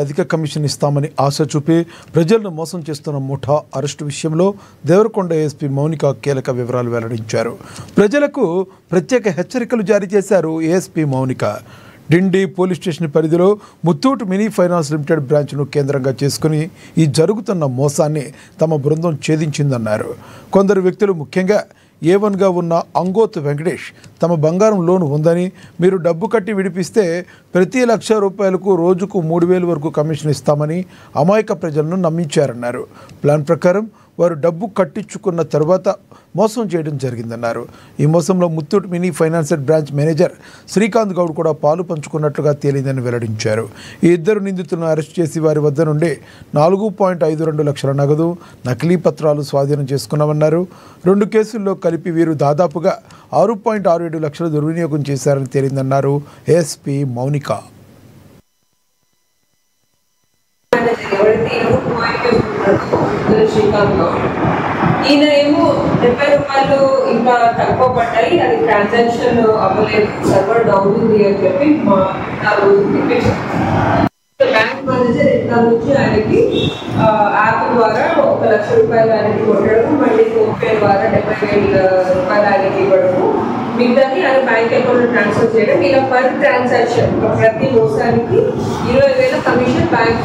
అధిక కమిషన్ ఇస్తామని ఆశ చూపి ప్రజలను మోసం చేస్తున్న ముఠా అరెస్టు విషయంలో దేవరకొండ ఏఎస్పీ మౌనిక కీలక వివరాలు వెల్లడించారు. ప్రజలకు ప్రత్యేక హెచ్చరికలు జారీ చేశారు ఏఎస్పీ మౌనిక. డిండి పోలీస్ స్టేషన్ పరిధిలో ముత్తూట్ మినీ ఫైనాన్స్ లిమిటెడ్ బ్రాంచ్ను కేంద్రంగా చేసుకుని ఈ జరుగుతున్న మోసాన్ని తమ బృందం ఛేదించిందన్నారు. కొందరు వ్యక్తులు ముఖ్యంగా A1గా ఉన్న అంగోత్ వెంకటేష్ తమ బంగారం లోన్ ఉందని, మీరు డబ్బు కట్టి విడిపిస్తే ప్రతి ₹1,00,000 రోజుకు 3,000 వరకు కమిషన్ ఇస్తామని అమాయక ప్రజలను నమ్మించారన్నారు. ప్లాన్ ప్రకారం వారు డబ్బు కట్టించుకున్న తర్వాత మోసం చేయడం జరిగిందన్నారు. ఈ మోసంలో Muthoot mini finance branch manager Srikanth Goud కూడా పాలు పంచుకున్నట్లుగా తేలిందని వెల్లడించారు. ఈ ఇద్దరు నిందితులను అరెస్ట్ చేసి వారి వద్ద నుండి 4.52 లక్షల నగదు, నకిలీ పత్రాలు స్వాధీనం చేసుకున్నామన్నారు. 2 కేసుల్లో కలిపి వీరు దాదాపుగా 6.67 లక్షల దుర్వినియోగం చేశారని తేలిందన్నారు ఏఎస్పీ మౌనిక. ఈయన ఏమో ₹70 ఇంకా తక్కువ పడ్డాయి, అది ట్రాన్సాక్షన్ అవ్వలేదు, సర్వర్ డౌన్ ఉంది అని చెప్పి బ్యాంక్ మేనేజర్ ఇక్కడ నుంచి ఆయనకి యాప్ ద్వారా ₹1,00,000 ఆయనకి కొట్టడం, మళ్ళీ ఫోన్పే ద్వారా ₹70,000 ఆయనకి ఇవ్వడము, మిగతాది ఆయన బ్యాంక్ అకౌంట్ ట్రాన్స్ఫర్ చేయడం. ఇలా పర్ ట్రాన్సాక్షన్ ప్రతి మోసానికి 20,000 కమిషన్ బ్యాంక్